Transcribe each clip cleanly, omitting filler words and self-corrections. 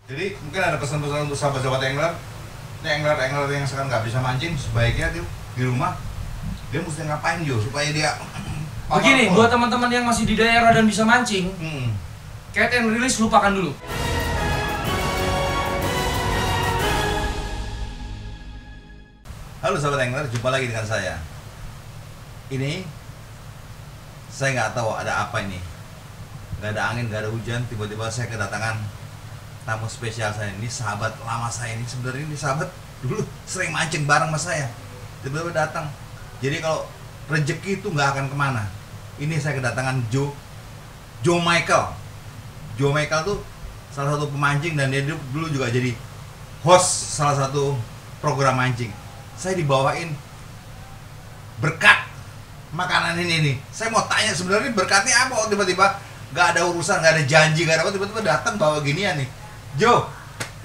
Jadi mungkin ada pesan-pesan untuk sahabat-sahabat angler. Ini angler yang sekarang nggak bisa mancing, sebaiknya dia di rumah dia mesti ngapain Jo supaya dia begini buat teman-teman yang masih di daerah dan bisa mancing. Catch and release lupakan dulu. Halo sahabat angler, jumpa lagi dengan saya. Ini saya nggak tahu ada apa ini. Nggak ada angin, nggak ada hujan, tiba-tiba saya kedatangan tamu spesial saya. Ini sahabat lama saya, ini sebenarnya ini sahabat dulu sering mancing bareng sama saya. Tiba-tiba datang. Jadi kalau rezeki itu nggak akan kemana. Ini saya kedatangan Joe Michael. Joe Michael tuh salah satu pemancing dan dia dulu juga jadi host salah satu program mancing. Saya dibawain berkat makanan ini nih. Saya mau tanya sebenarnya berkatnya apa? Tiba-tiba nggak ada urusan, nggak ada janji, nggak ada apa, tiba-tiba datang bawa ginian nih. Jo,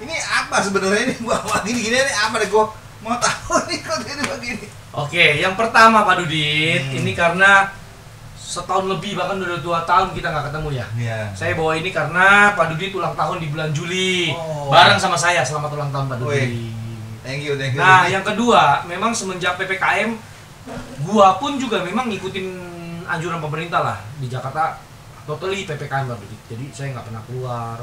ini apa sebenarnya ini bawa gini-gini nih apa deh, gue mau tahu nih kok ini begini. Oke, yang pertama Pak Dudit, ini karena setahun lebih bahkan udah 2 tahun kita nggak ketemu ya. Saya bawa ini karena Pak Dudit ulang tahun di bulan Juli, bareng sama saya. Selamat ulang tahun Pak Dudit. Thank you. Nah, yang kedua, memang semenjak PPKM, gua pun juga memang ngikutin anjuran pemerintah lah di Jakarta. Totally PPKM Pak Dudit. Jadi saya nggak pernah keluar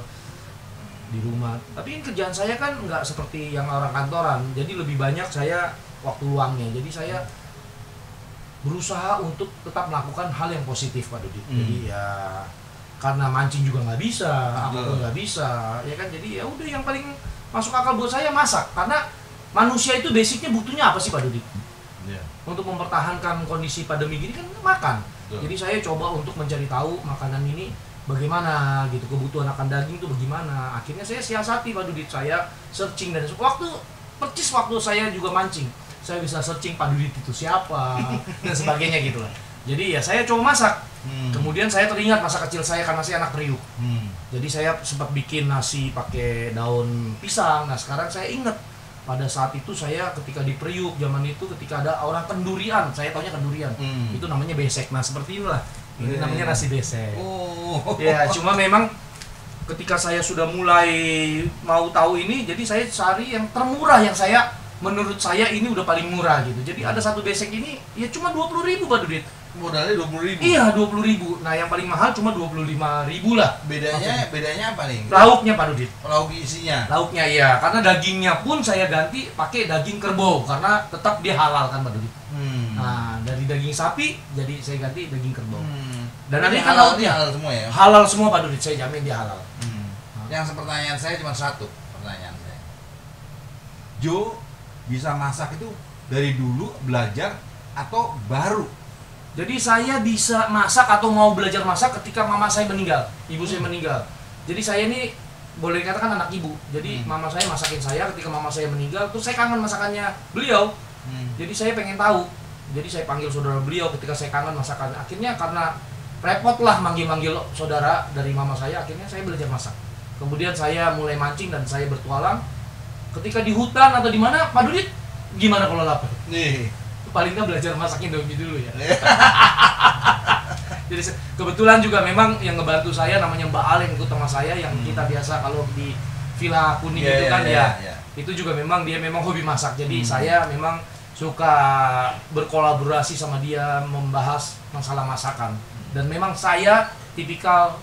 di rumah. Tapi kerjaan saya kan nggak seperti yang orang kantoran. Jadi lebih banyak saya waktu luangnya. Jadi saya berusaha untuk tetap melakukan hal yang positif Pak Dudit. Jadi ya karena mancing juga nggak bisa, apapun nggak bisa, ya kan. Jadi ya udah yang paling masuk akal buat saya masak. Karena manusia itu basicnya butuhnya apa sih Pak Dudit? Untuk mempertahankan kondisi pandemi gini kan makan. Jadi saya coba untuk mencari tahu makanan ini bagaimana gitu, kebutuhan akan daging itu bagaimana. Akhirnya saya siasati Pak Dudit, saya searching dan waktu saya juga mancing, saya bisa searching Pak Dudit itu siapa dan sebagainya gitu lah. Jadi ya saya coba masak. Kemudian saya teringat masa kecil saya karena saya anak Priuk. Jadi saya sempat bikin nasi pakai daun pisang. Nah sekarang saya ingat pada saat itu saya ketika di Priuk zaman itu ketika ada orang kendurian, saya taunya kendurian, itu namanya besek. Nah seperti inilah, ini namanya nasi besek. Ya cuma memang ketika saya sudah mulai mau tahu ini, jadi saya cari yang termurah yang menurut saya ini udah paling murah gitu. Jadi ada satu besek ini ya cuma 20.000 Pak Dudit. Modalnya 20.000. Iya 20.000. Nah yang paling mahal cuma 25.000 lah. Bedanya apa nih? Lauknya Pak Dudit. Lauk isinya. Lauknya iya, karena dagingnya pun saya ganti pakai daging kerbau karena tetap dia halal kan Pak Dudit. Nah dari daging sapi jadi saya ganti daging kerbau. Dan nanti kan lauknya halal semua ya. Halal semua Pak Dudit, saya jamin dia halal. Yang pertanyaan saya cuma satu pertanyaan saya. Jo bisa masak itu dari dulu belajar atau baru? Jadi saya bisa masak atau mau belajar masak ketika mama saya meninggal, ibu saya meninggal. Jadi saya ini boleh dikatakan anak ibu. Jadi mama saya masakin saya ketika mama saya meninggal, terus saya kangen masakannya beliau. Jadi saya pengen tahu. Jadi saya panggil saudara beliau ketika saya kangen masakan. Akhirnya karena repot lah manggil-manggil saudara dari mama saya, akhirnya saya belajar masak. Kemudian saya mulai mancing dan saya bertualang. Ketika di hutan atau di mana, Pak Dudit, gimana kalau lapar? Nih, paling nggak belajar masak Indomie dulu ya. Jadi kebetulan juga memang yang ngebantu saya namanya Mbak Al yang ikut sama saya yang kita biasa kalau di Villa Kuning itu kan ya. Itu juga memang dia memang hobi masak. Jadi saya memang suka berkolaborasi sama dia membahas masalah masakan. Dan memang saya tipikal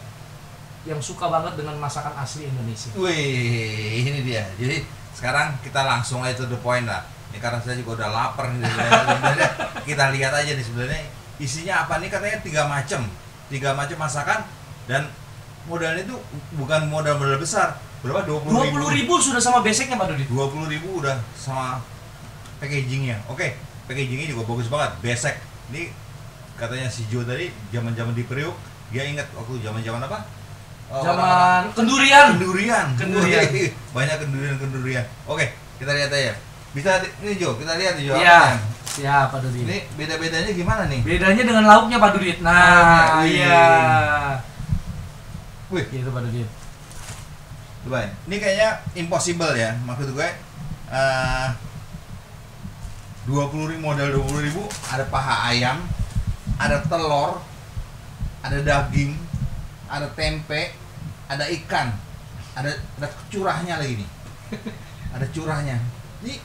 yang suka banget dengan masakan asli Indonesia. Wih, ini dia. Jadi sekarang kita langsung aja to the point lah. Ya, karena saya juga udah lapar nih. Kita lihat aja nih sebenarnya isinya apa nih, katanya 3 macam masakan dan modalnya itu bukan modal besar. Berapa? 20.000 sudah sama beseknya Pak Dudit. 20.000 udah sama packagingnya. Oke, packagingnya juga bagus banget. Besek. Ini katanya si Jo tadi zaman-zaman di Priuk dia ingat waktu zaman-zaman apa? Zaman kendurian. Banyak kendurian. Oke, kita lihat aja. Bisa ini Jo, kita lihat Jo. Iya. Siap Pak Dudit. Ini beda-bedanya gimana nih? Bedanya dengan lauknya Pak Dudit. Nah, iya. Wih, gitu Pak Dudit. Coba. Ini kayaknya impossible ya. Maksud gue 20.000 modal 20.000 ada paha ayam, ada telur, ada daging, ada tempe, ada ikan. ada curahnya lagi nih. Ada curahnya. Ini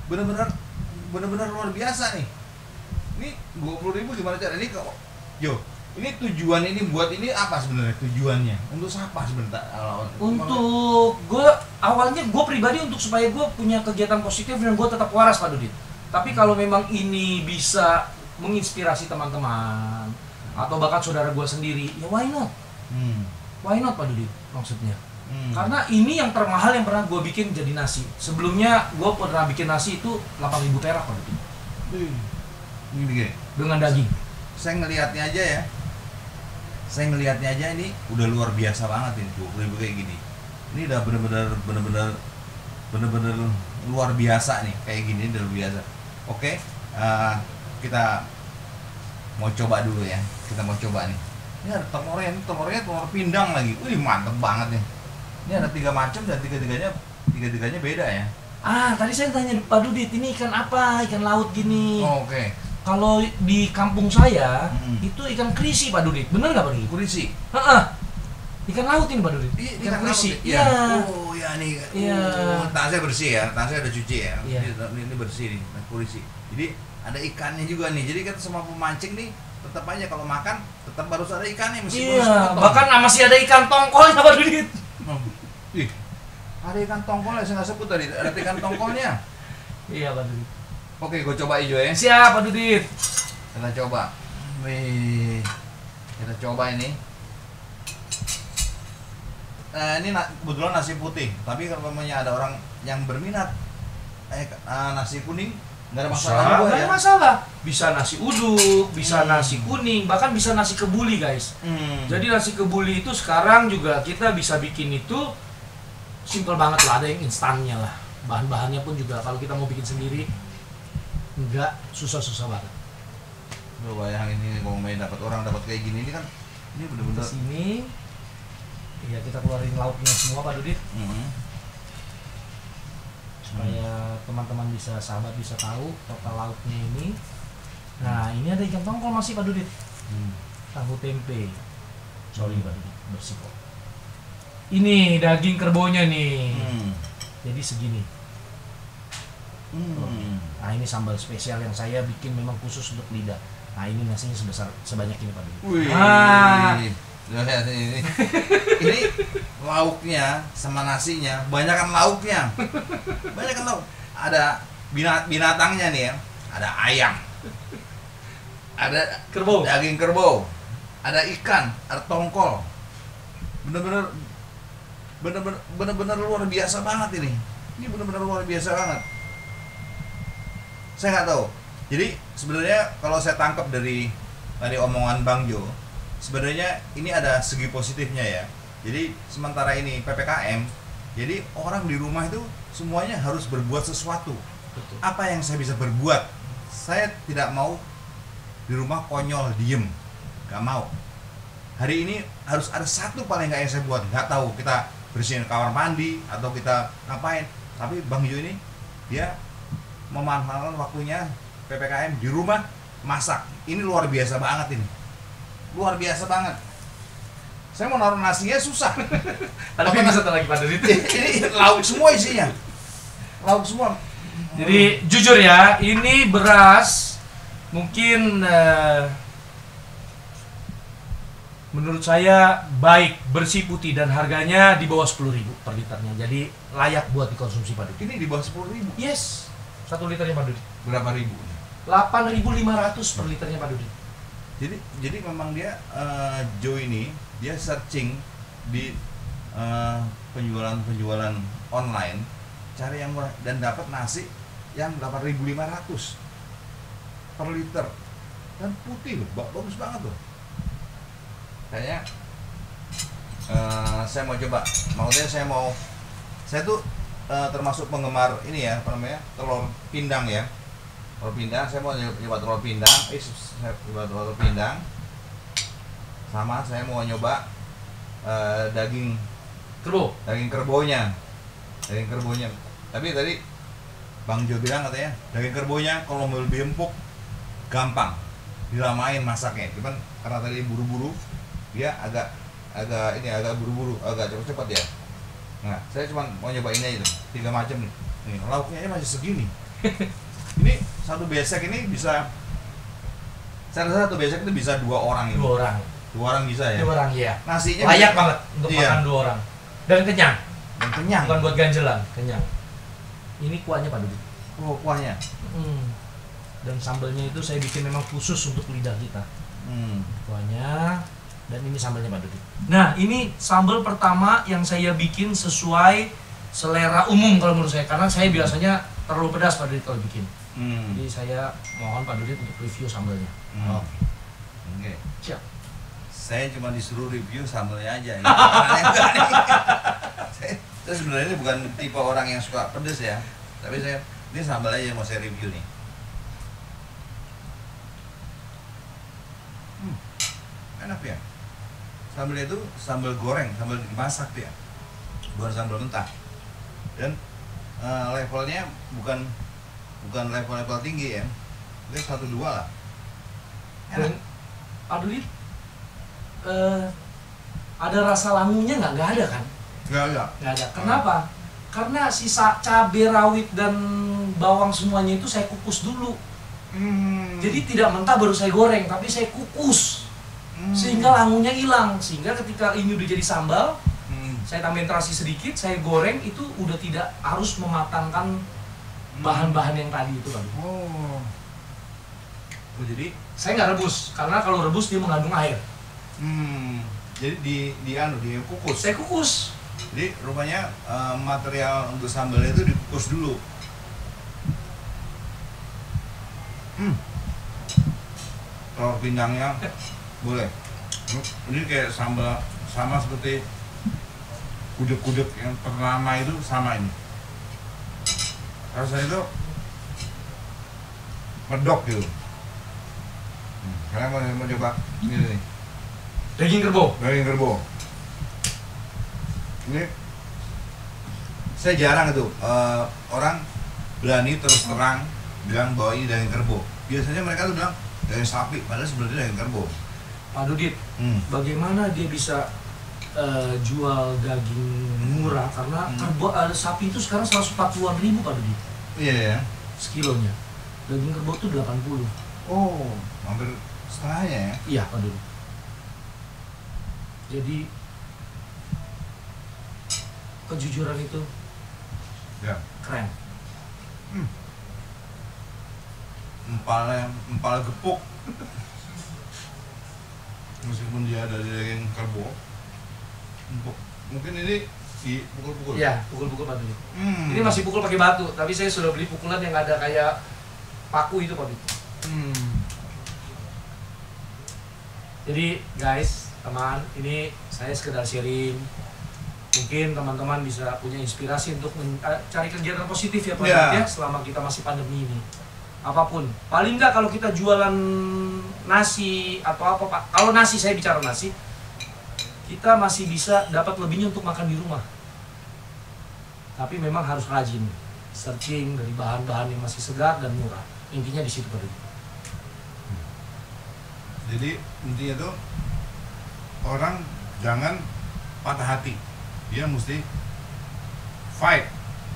benar-benar luar biasa nih. Ini 20.000 gimana cara ini kalau ini tujuan ini buat ini apa sebenarnya tujuannya? Untuk siapa sebenarnya? Untuk awalnya gue pribadi untuk supaya gue punya kegiatan positif dan gue tetap waras Pak Dudit. Tapi kalau memang ini bisa menginspirasi teman-teman atau bahkan saudara gue sendiri, ya why not? Why not Pak Dudit maksudnya? Karena ini yang termahal yang pernah gue bikin jadi nasi. Sebelumnya gue pernah bikin nasi itu 8.000 perak Pak Dudit. Ini Dengan daging. Saya ngelihatnya aja ini udah luar biasa banget ini 20.000 kayak gini. Ini udah bener-bener luar biasa nih kayak gini udah luar biasa. Oke, kita mau coba dulu ya. Kita mau coba nih. Ini ada telurnya telur pindang lagi. Wih mantep banget nih. Ini ada 3 macam dan tiga-tiganya beda ya. Tadi saya tanya Pak Dudit, ini ikan apa? Ikan laut gini. Oke. Kalau di kampung saya itu ikan krisi Pak Dudit, bener nggak Pak Dudit? Krisi. Ikan laut ini Pak Dudit. Ikan krisi. Iya. Oh ya nih. Iya. Tangan saya bersih ya, tangan saya udah cuci ya. Iya. Ini bersih nih, krisi. Jadi ada ikannya juga nih. Jadi kan semua pemancing nih tetap aja kalau makan tetap harus ada ikannya meskipun bahkan masih ada ikan tongkolnya Pak Dudit. Ih, ada ikan tongkolnya saya nggak sebut tadi. Ada ikan tongkolnya. Iya Pak Dudit. Oke, gue coba hijau ya. Siap Pak Dudit. Kita coba. Wih, kita coba ini. Ini kebetulan nasi putih. Tapi kalau memangnya ada orang yang berminat nasi kuning, nggak ada masalah juga Nggak ya. ada masalah. Bisa nasi uduk, bisa nasi kuning, bahkan bisa nasi kebuli guys. Jadi nasi kebuli itu sekarang juga kita bisa bikin itu simple banget lah. Ada yang instannya lah. Bahan-bahannya pun juga kalau kita mau bikin sendiri nggak susah-susah banget. Lo bayangin ini kalau main dapat orang dapat kayak gini ini kan ini bener-bener. Sini, ya kita keluarin lauknya semua Pak Dudit. Supaya teman-teman bisa sahabat bisa tahu total lauknya ini. Nah ini ada ikan tongkol masih Pak Dudit. Tahu tempe. Sorry Pak Dudit bersih kok. Ini daging kerbonya nih. Jadi segini. Nah ini sambal spesial yang saya bikin memang khusus untuk lidah. Nah ini nasinya sebanyak ini Pak Dudit. Ini lauknya sama nasinya banyakkan lauknya. Banyakkan lauk. Ada binatangnya nih ya. Ada ayam. Ada Kerbau. Daging kerbau. Ada ikan, ada tongkol. Bener-bener luar biasa banget ini. Ini bener-bener luar biasa banget. Saya nggak tahu. Jadi sebenarnya kalau saya tangkap dari tadi omongan Bang Jo, sebenarnya ini ada segi positifnya ya. Jadi sementara ini PPKM, jadi orang di rumah itu semuanya harus berbuat sesuatu. Betul. Apa yang saya bisa berbuat? Saya tidak mau di rumah konyol diem, nggak mau. Hari ini harus ada satu paling nggak yang saya buat. Nggak tahu kita bersihin kamar mandi atau kita ngapain. Tapi Bang Jo ini dia memanfaatkan waktunya PPKM di rumah masak. Ini luar biasa banget ini. Luar biasa banget. Saya mau naruh nasinya susah. Tapi bisa lagi Pak Dudit. Ini lauk semua isinya. Lauk semua. Jadi jujur ya, ini beras mungkin menurut saya baik, bersih, putih dan harganya di bawah 10.000 per liternya. Jadi layak buat dikonsumsi Pak Dudit. Ini di bawah 10.000. Yes. 1 liternya Pak Dudit. Berapa ribu? 8.500 per liternya Pak Dudit. Jadi memang dia Joe ini dia searching di penjualan online cari yang murah dan dapat nasi yang 8.500 per liter dan putih loh, bagus banget loh. Kayaknya saya mau coba. Maksudnya saya tuh termasuk penggemar ini ya, apa namanya, telur pindang ya. Telur pindang, saya mau nyoba telur pindang. Saya coba telur pindang. Sama saya mau nyoba daging Kerbau. Daging kerbonya. Tapi tadi Bang Jo bilang katanya daging kerbonya kalau mau lebih empuk gampang dilamain masaknya. Cuman karena tadi buru-buru dia agak buru-buru, agak cepat-cepat ya. Nah, saya cuma mau nyobain aja tuh, 3 macam nih. Nih, lauknya masih segini. Ini satu besek ini bisa, saya rasa satu besek itu bisa 2 orang ini. 2 orang. 2 orang bisa ya. 2 orang iya. Nasinya Layak bisa- banget untuk Iya. makan 2 orang. Dan kenyang. Dan kenyang. Bukan buat ganjelan, kenyang. Ini kuahnya Pak Dudi. Oh, kuahnya. Dan sambalnya itu saya bikin memang khusus untuk lidah kita. Kuahnya, dan ini sambalnya Pak Dudi. Nah, ini sambal pertama yang saya bikin sesuai selera umum kalau menurut saya, karena saya biasanya terlalu pedas Pak Dudi kalau bikin. Jadi saya mohon Pak Dudi untuk review sambalnya. Oke. Siap. Saya cuma disuruh review sambalnya aja. Ini makanannya enggak nih. Saya sebenarnya ini bukan tipe orang yang suka pedas ya, tapi ini sambal aja yang mau saya review nih. Enak ya. Sambalnya itu sambal goreng, sambal dimasak ya, bukan sambal mentah. Dan levelnya bukan level tinggi ya, itu 1-2 lah. Dan Pak Dudi, ada rasa langunya nggak ada kan? Enggak. Nggak ada. Kenapa? Karena sisa cabai rawit dan bawang semuanya itu saya kukus dulu. Jadi tidak mentah baru saya goreng, tapi saya kukus sehingga langunya hilang. Sehingga ketika ini udah jadi sambal, saya tambahin terasi sedikit, saya goreng, itu udah tidak harus mematangkan bahan-bahan yang tadi itu kan. Oh, jadi Saya nggak rebus, karena kalau rebus dia mengandung air. jadi dikukus. Saya kukus. Jadi rupanya material untuk sambalnya itu dikukus dulu. Telur pindangnya boleh. Ini kayak sambal sama seperti gudeg-gudeg yang ternama itu, sama ini. Rasanya itu medok gitu. Sekarang mau coba ini nih. Daging kerbau. Daging kerbau. Ini saya jarang itu orang berani terus terang bilang bahwa ini daging kerbau. Biasanya mereka tuh bilang daging sapi, padahal sebenarnya daging kerbau. Pak Dudit, bagaimana dia bisa jual daging murah? Karena kerbau sapi itu sekarang 140-an ribu Pak Dudit. Iya ya. Sekilonya. Daging kerbau itu 80. Oh, hampir setengahnya ya. Iya Pak Dudit. Jadi kejujuran itu Ya. keren. Empal gepuk. Meskipun dia dari daging kerbau, empuk. Mungkin ini dipukul-pukul. Iya, pukul-pukul Pak Dudit. Ini masih pukul pakai batu, tapi saya sudah beli pukulan yang ada kayak paku itu Pak Dudit. Jadi guys, teman, ini saya sekedar sharing. Mungkin teman-teman bisa punya inspirasi untuk cari kegiatan positif ya Pak Dudit ya, selama kita masih pandemi ini. Apapun, paling nggak kalau kita jualan nasi atau apa Pak, kalau nasi, saya bicara nasi, kita masih bisa dapat lebihnya untuk makan di rumah. Tapi memang harus rajin searching dari bahan-bahan yang masih segar dan murah. Intinya di situ Pak Dudit. Jadi intinya tuh orang jangan patah hati, dia mesti fight.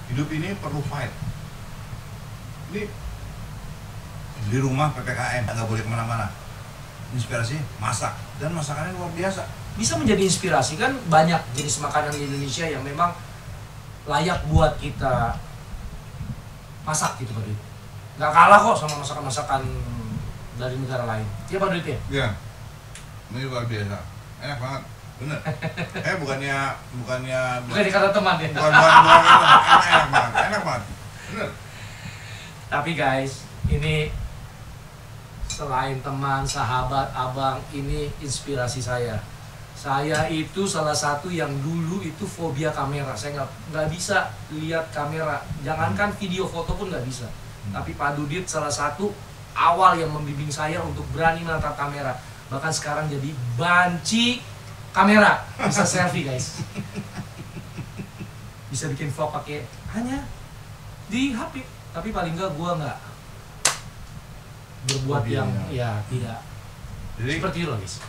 Hidup ini perlu fight. Ini di rumah PPKM nggak boleh kemana-mana. Inspirasi masak, dan masakannya luar biasa. Bisa menjadi inspirasi, kan banyak jenis makanan di Indonesia yang memang layak buat kita masak gitu Pak Dudit. Nggak kalah kok sama masakan-masakan dari negara lain. Iya Pak Dudit ya? Iya, ini luar biasa, enak banget, bener. bukannya Bukan dikata teman ya? bukan enak banget, bener. Tapi guys, ini selain teman, sahabat, abang, ini inspirasi saya. Saya itu salah satu yang dulu itu fobia kamera. Saya nggak bisa lihat kamera. Jangankan video foto pun nggak bisa. Tapi Pak Dudit salah satu awal yang membimbing saya untuk berani menatap kamera. Bahkan sekarang jadi banci kamera. Bisa selfie guys. Bisa bikin vlog pakai hanya di HP. Tapi paling nggak gua nggak berbuat Fobia, yang ya tidak Jadi seperti itu loh guys.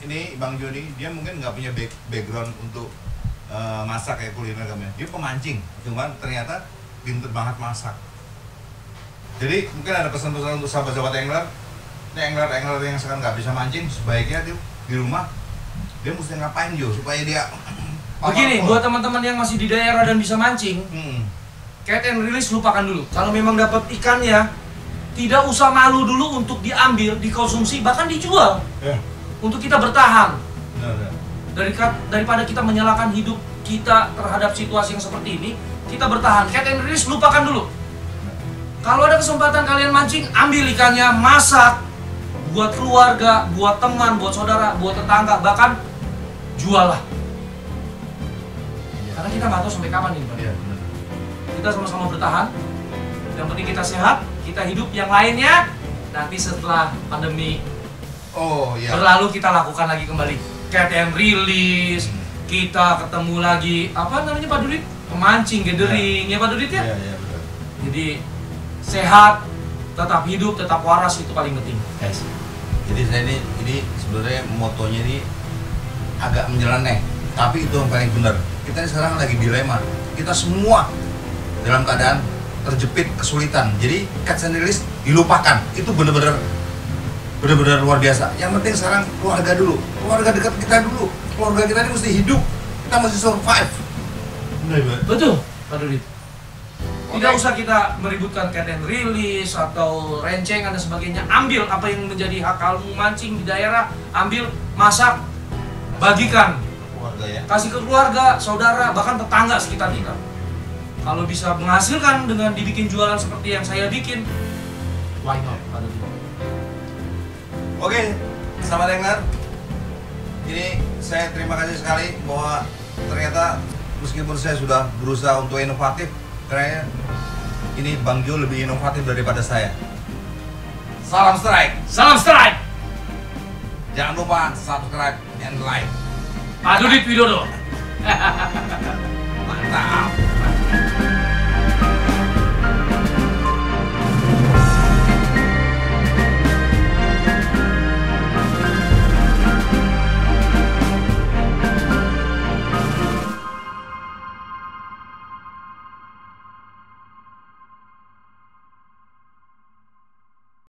Ini Bang Joni dia mungkin nggak punya background untuk masak kayak kuliner kami. Dia pemancing, cuman ternyata pinter banget masak. Jadi mungkin ada pesan-pesan untuk sahabat-sahabat angler. Ini angler yang sekarang nggak bisa mancing, sebaiknya dia di rumah dia mesti ngapain Jo supaya dia begini buat teman-teman yang masih di daerah dan bisa mancing. Catch and release lupakan dulu. Kalau memang dapat ikan ya, tidak usah malu dulu untuk diambil, dikonsumsi, bahkan dijual. Untuk kita bertahan. Daripada kita menyalahkan hidup kita terhadap situasi yang seperti ini, kita bertahan. Catch and release lupakan dulu. Kalau ada kesempatan kalian mancing, ambil ikannya, masak, buat keluarga, buat teman, buat saudara, buat tetangga, bahkan jual lah. Karena kita nggak tahu sampai kapan ini, Pak. Kita sama-sama bertahan. Yang penting kita sehat, kita hidup. Yang lainnya nanti setelah pandemi berlalu kita lakukan lagi kembali. Catch and release, kita ketemu lagi. Apa namanya Pak Dudit? Pemancing, gathering, ya Pak Dudit ya. Jadi sehat, tetap hidup, tetap waras, itu paling penting. Yes. Jadi saya ini sebenarnya motonya ini agak menyeleneh, tapi itu yang paling benar. Kita ini sekarang lagi dilema. Kita semua dalam keadaan terjepit, kesulitan. Jadi catch and release dilupakan. Itu benar-benar luar biasa. Yang penting sekarang keluarga dulu, keluarga dekat kita dulu. Keluarga kita ini mesti hidup. Kita mesti survive. Betul, Pak Dudit. Tidak usah kita meributkan catch and release atau rencengan dan sebagainya. Ambil apa yang menjadi hak kamu mancing di daerah, ambil, masak, bagikan, keluarga ya. Kasih ke keluarga, saudara, bahkan tetangga sekitar kita. Kalau bisa menghasilkan dengan dibikin jualan seperti yang saya bikin, why not? Oke, selamat dengar. Ini saya terima kasih sekali bahwa ternyata meskipun saya sudah berusaha untuk inovatif, karena ini Bang Jo lebih inovatif daripada saya. Salam strike. Salam strike. Jangan lupa subscribe and like. Pak Dudit Widodo. Mantap.